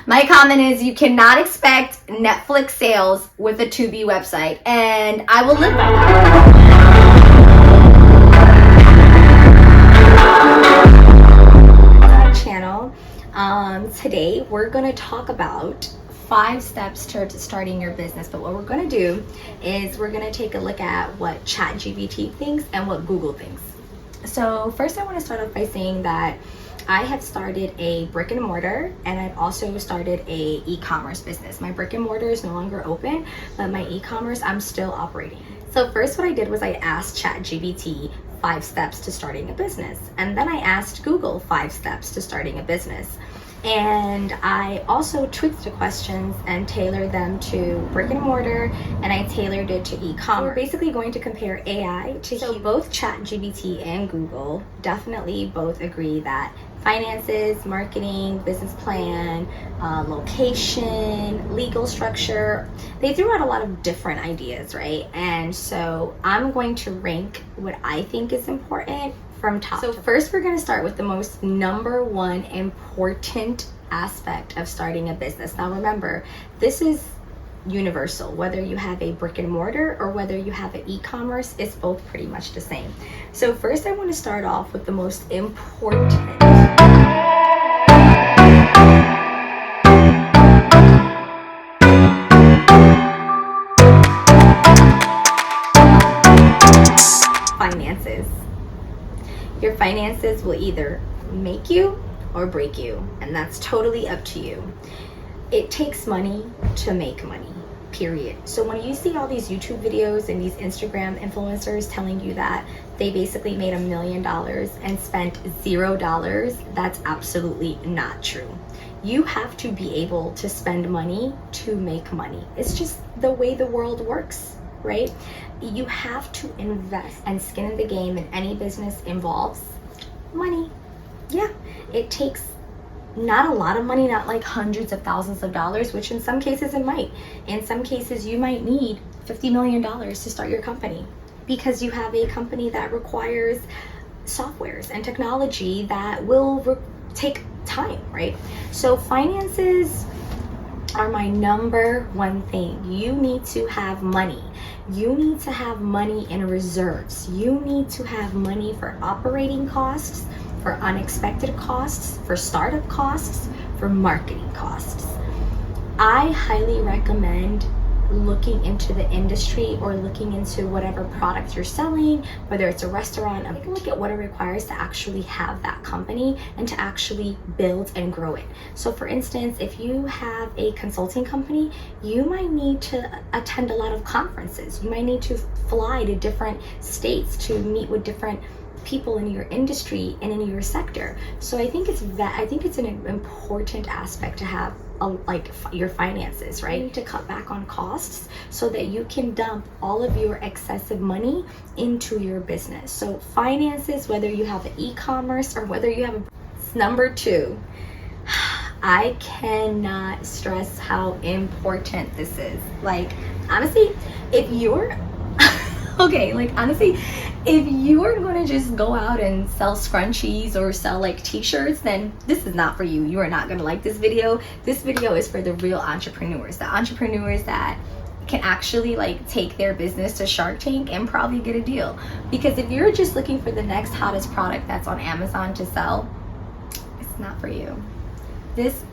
My comment is you cannot expect Netflix sales with a to-be website, and I will live by that. Channel. Today we're going to talk about 5 steps to starting your business, but what we're going to do is we're going to take a look at what ChatGPT thinks and what Google thinks. So first I want to start off by saying that I have started a brick and mortar, and I've also started a e-commerce business. My brick and mortar is no longer open, but my e-commerce, I'm still operating. So first what I did was I asked ChatGPT 5 steps to starting a business, and then I asked Google 5 steps to starting a business. And I also tweaked the questions and tailored them to brick and mortar, and I tailored it to e-commerce. We're basically going to compare AI to so both ChatGPT and Google definitely both agree that finances, marketing, business plan, location, legal structure, they threw out a lot of different ideas, right? And so I'm going to rank what I think is important from top. So first we're going to start with the most number one important aspect of starting a business. Now remember, this is universal. Whether you have a brick and mortar or whether you have an e-commerce, it's both pretty much the same. So first I want to start off with the most important. Finances. Your finances will either make you or break you, and that's totally up to you. It takes money to make money, period. So when you see all these YouTube videos and these Instagram influencers telling you that they basically made $1 million and spent $0, that's absolutely not true. You have to be able to spend money to make money. It's just the way the world works, right? You have to invest, and skin in the game in any business involves money. Yeah, it takes not a lot of money, not like hundreds of thousands of dollars, which in some cases it might. In some cases you might need $50 million to start your company because you have a company that requires softwares and technology that will take time, right? So finances are my number one thing. You need to have money. You need to have money in reserves. You need to have money for operating costs, for unexpected costs, for startup costs, for marketing costs. I highly recommend looking into the industry or looking into whatever product you're selling, whether it's a restaurant, take a look at what it requires to actually have that company and to actually build and grow it. So for instance, if you have a consulting company, you might need to attend a lot of conferences. You might need to fly to different states to meet with different people in your industry and in your sector. So I think it's an important aspect to have like your finances, right? You need to cut back on costs so that you can dump all of your excessive money into your business. So finances, whether you have an e-commerce or whether you have number 2, I cannot stress how important this is. Like honestly, if you're if you are going to just go out and sell scrunchies or sell like t-shirts, then this is not for you. You are not going to like this video. This video is for the real entrepreneurs, the entrepreneurs that can actually like take their business to Shark Tank and probably get a deal. Because if you're just looking for the next hottest product that's on Amazon to sell, it's not for you. It's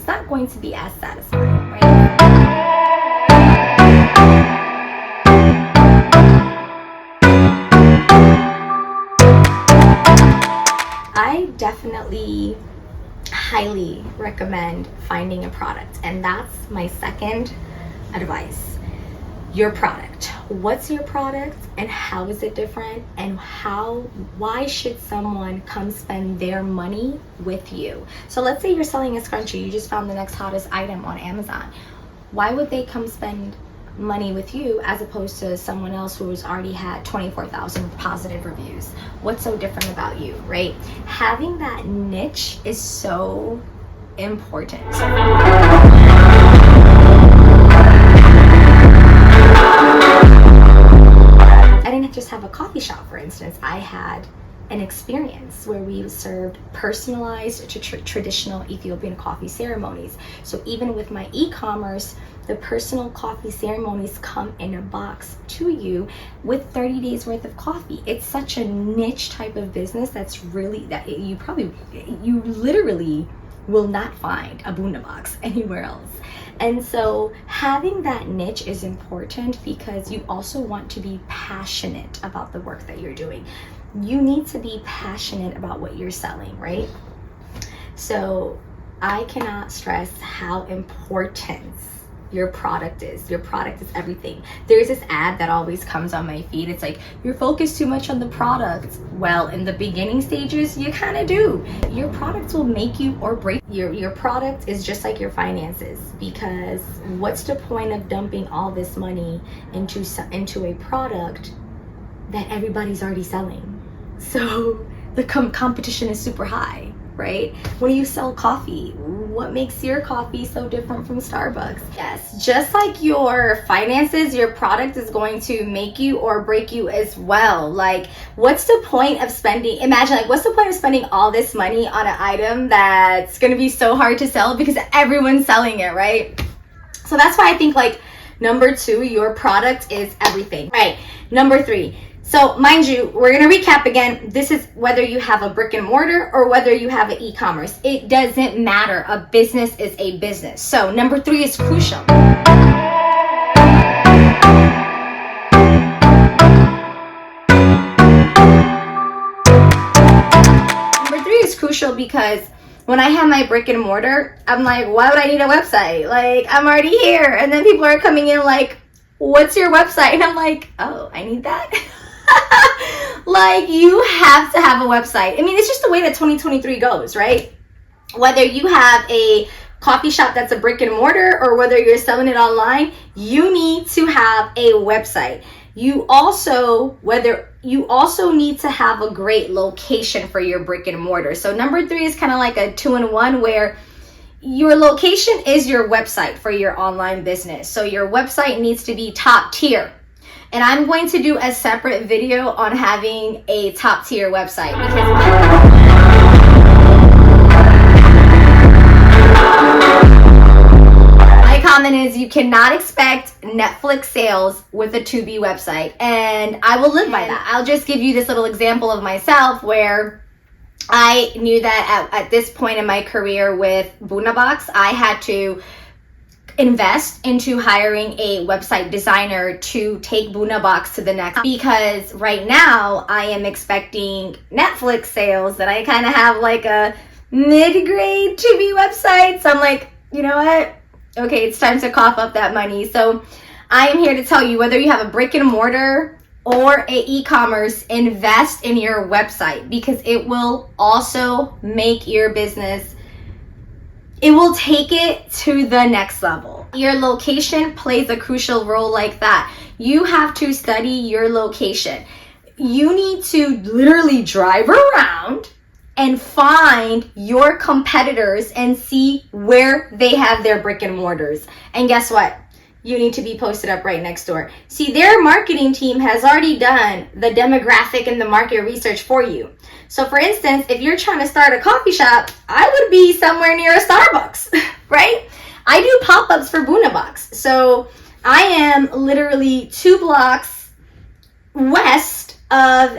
not going to be as satisfying, right? I definitely highly recommend finding a product, and that's my second advice. Your product. What's your product and how is it different, and why should someone come spend their money with you? So let's say you're selling a scrunchie, you just found the next hottest item on Amazon. Why would they come spend money with you as opposed to someone else who's already had 24,000 positive reviews? What's so different about you, right? Having that niche is so important. I didn't just have a coffee shop, for instance. I had an experience where we served personalized traditional Ethiopian coffee ceremonies. So even with my e-commerce, the personal coffee ceremonies come in a box to you with 30 days worth of coffee. It's such a niche type of business that's really, that you literally will not find a Buna box anywhere else. And so having that niche is important because you also want to be passionate about the work that you're doing. You need to be passionate about what you're selling, right? So I cannot stress how important your product is. Your product is everything. There's this ad that always comes on my feed. It's like, you're focused too much on the product. Well, in the beginning stages, you kind of do. Your product will make you or break. Your product is just like your finances, because what's the point of dumping all this money into a product that everybody's already selling? So the competition is super high, right? When you sell coffee, what makes your coffee so different from Starbucks? Yes, just like your finances, your product is going to make you or break you as well. Like, what's the point of spending, imagine, like, what's the point of spending all this money on an item that's going to be so hard to sell because everyone's selling it, right? So that's why I think, like, number 2, your product is everything. Right, number 3. So mind you, we're going to recap again. This is whether you have a brick and mortar or whether you have an e-commerce. It doesn't matter. A business is a business. So number 3 is crucial. Number 3 is crucial because when I have my brick and mortar, I'm like, why would I need a website? Like, I'm already here. And then people are coming in like, what's your website? And I'm like, oh, I need that? Like, you have to have a website. I mean, it's just the way that 2023 goes, right? Whether you have a coffee shop that's a brick and mortar or whether you're selling it online, you need to have a website. You also need to have a great location for your brick and mortar. So number 3 is kind of like a 2-in-1, where your location is your website for your online business. So your website needs to be top tier. And I'm going to do a separate video on having a top tier website, because my comment is you cannot expect Netflix sales with a 2B website. And I will live by that. I'll just give you this little example of myself where I knew that at this point in my career with Bunabox, I had to invest into hiring a website designer to take Bunabox to the next, because right now I am expecting Netflix sales that I kind of have like a mid-grade 2B website. So I'm like, you know what? Okay, it's time to cough up that money. So I am here to tell you, whether you have a brick and mortar or a e-commerce, invest in your website, because it will also make your business, it will take it to the next level. Your location plays a crucial role like that. You have to study your location. You need to literally drive around and find your competitors and see where they have their brick and mortars. And guess what? You need to be posted up right next door. See, their marketing team has already done the demographic and the market research for you. So for instance, if you're trying to start a coffee shop, I would be somewhere near a Starbucks, right? I do pop-ups for Bunabox. So I am literally 2 blocks west of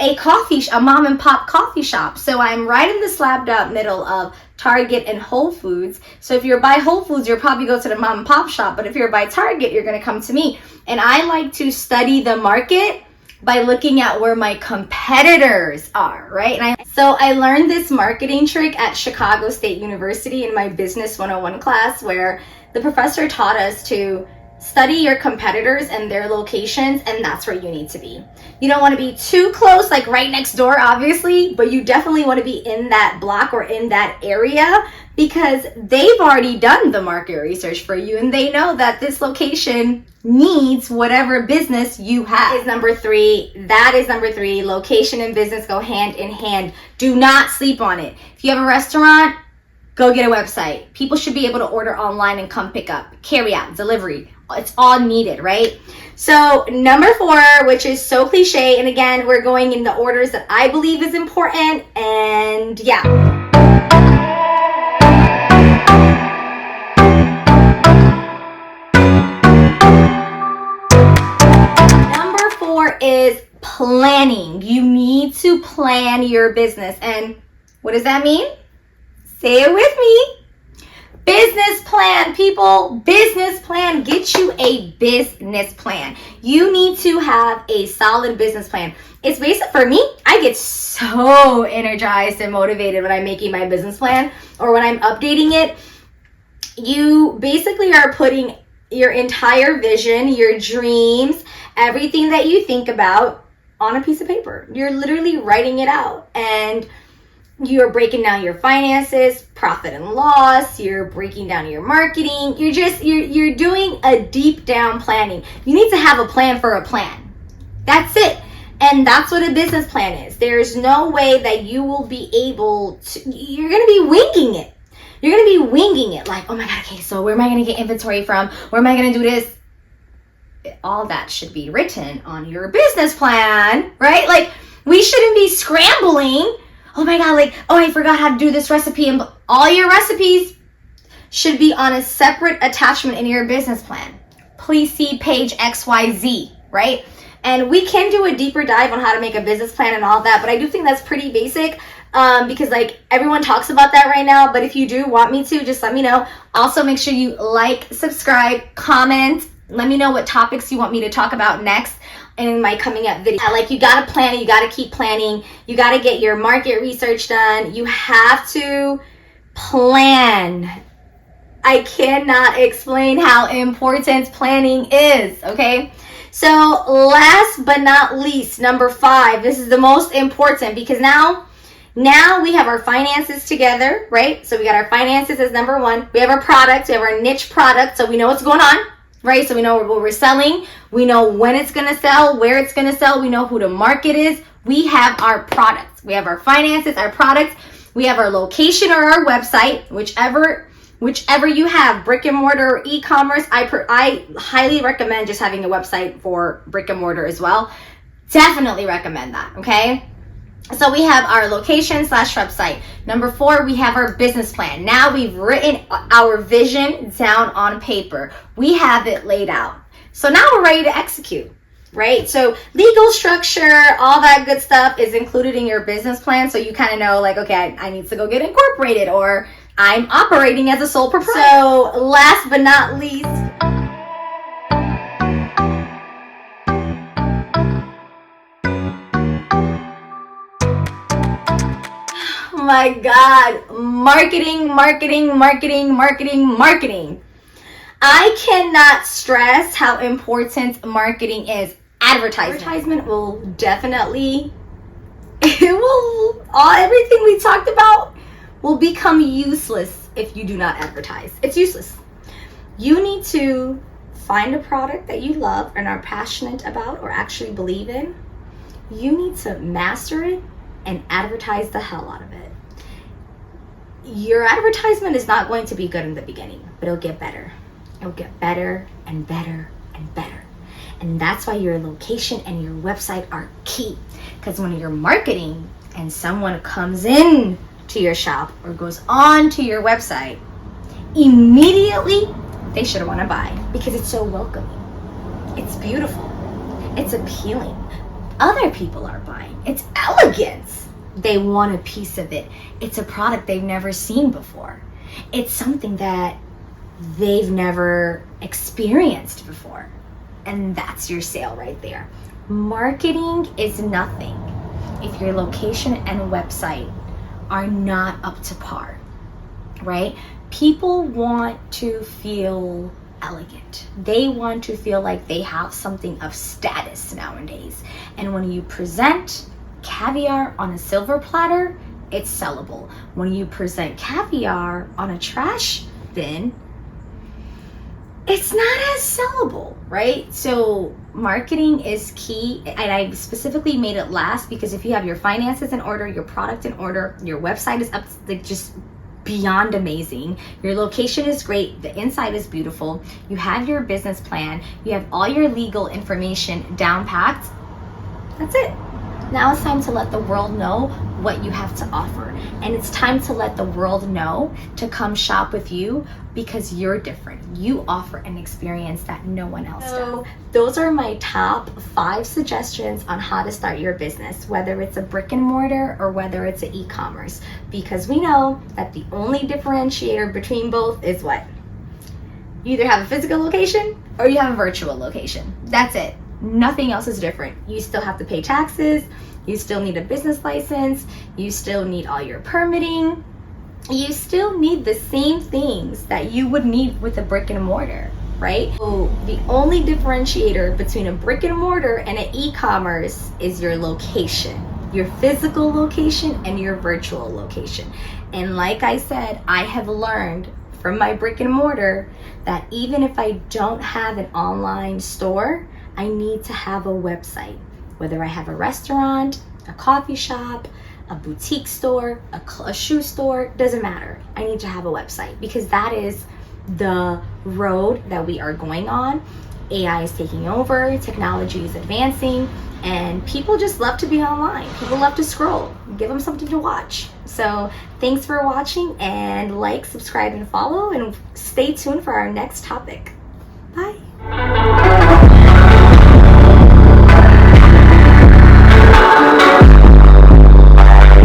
a mom and pop coffee shop. So I'm right in the slapped up middle of Target and Whole Foods. So if you're by Whole Foods, you'll probably go to the mom and pop shop. But if you're by Target, you're going to come to me. And I like to study the market by looking at where my competitors are, right? So I learned this marketing trick at Chicago State University in my Business 101 class, where the professor taught us to study your competitors and their locations, and that's where you need to be. You don't want to be too close, like right next door, obviously, but you definitely want to be in that block or in that area, because they've already done the market research for you and they know that this location needs whatever business you have. Is number 3. That is number 3. Location and business go hand in hand. Do not sleep on it. If you have a restaurant, go get a website. People should be able to order online and come pick up. Carry out, delivery. It's all needed, right? So number 4, which is so cliche, and again, we're going in the orders that I believe is important, and yeah. Number 4 is planning. You need to plan your business. And what does that mean? Say it with me. Business plan, people. Business plan. Get you a business plan. You need to have a solid business plan. It's basic for me. I get so energized and motivated when I'm making my business plan or when I'm updating it. You basically are putting your entire vision, your dreams, everything that you think about on a piece of paper. You're literally writing it out, and you're breaking down your finances, profit and loss. You're breaking down your marketing. You're doing a deep down planning. You need to have a plan for a plan. That's it. And that's what a business plan is. There's no way that you will be able to, you're going to be winging it. You're going to be winging it like, oh my God, okay, so where am I going to get inventory from? Where am I going to do this? All that should be written on your business plan, right? Like, we shouldn't be scrambling. Oh my God, like, oh, I forgot how to do this recipe. And all your recipes should be on a separate attachment in your business plan. Please see page XYZ, right? And we can do a deeper dive on how to make a business plan and all that, but I do think that's pretty basic because like everyone talks about that right now. But if you do want me to, just let me know. Also, make sure you like, subscribe, comment. Let me know what topics you want me to talk about next in my coming up video. Like, you gotta plan it, you gotta keep planning, you gotta get your market research done. You have to plan. I cannot explain how important planning is, okay? So last but not least, number 5, this is the most important because now we have our finances together, right? So we got our finances as number 1. We have our products, we have our niche product, so we know what's going on, right? So we know what we're selling, we know when it's gonna sell, where it's gonna sell, we know who the market is. We have our products, we have our finances, our products, we have our location or our website, whichever you have, brick and mortar or e-commerce. I highly recommend just having a website for brick and mortar as well. Definitely recommend that, okay? So we have our location / website. Number 4, we have our business plan. Now we've written our vision down on paper. We have it laid out. So now we're ready to execute, right? So legal structure, all that good stuff is included in your business plan. So you kind of know like, okay, I need to go get incorporated, or I'm operating as a sole proprietor. So last but not least, oh my God, marketing. I cannot stress how important marketing is. Advertisement will definitely, everything we talked about will become useless if you do not advertise. It's useless. You need to find a product that you love and are passionate about or actually believe in. You need to master it and advertise the hell out of it. Your advertisement is not going to be good in the beginning, but it'll get better. It'll get better and better and better. And that's why your location and your website are key. Because when you're marketing and someone comes in to your shop or goes on to your website, immediately they should want to buy because it's so welcoming. It's beautiful. It's appealing. Other people are buying. It's elegant. They want a piece of it. It's a product they've never seen before. It's something that they've never experienced before. And that's your sale right there. Marketing is nothing if your location and website are not up to par, right? People want to feel elegant. They want to feel like they have something of status nowadays. And when you present caviar on a silver platter, it's sellable. When you present caviar on a trash bin, it's not as sellable, right? So marketing is key, and I specifically made it last because if you have your finances in order, your product in order, your website is up, like just beyond amazing. Your location is great. The inside is beautiful. You have your business plan. You have all your legal information down packed. That's it. Now it's time to let the world know what you have to offer. And it's time to let the world know to come shop with you because you're different. You offer an experience that no one else does. So those are my top 5 suggestions on how to start your business, whether it's a brick and mortar or whether it's an e-commerce, because we know that the only differentiator between both is what? You either have a physical location or you have a virtual location. That's it. Nothing else is different. You still have to pay taxes. You still need a business license. You still need all your permitting. You still need the same things that you would need with a brick and mortar, right? So the only differentiator between a brick and mortar and an e-commerce is your location, your physical location and your virtual location. And like I said, I have learned from my brick and mortar that even if I don't have an online store, I need to have a website. Whether I have a restaurant, a coffee shop, a boutique store, a shoe store, doesn't matter. I need to have a website because that is the road that we are going on. AI is taking over, technology is advancing, and people just love to be online. People love to scroll. Give them something to watch. So thanks for watching, and like, subscribe, and follow, and stay tuned for our next topic.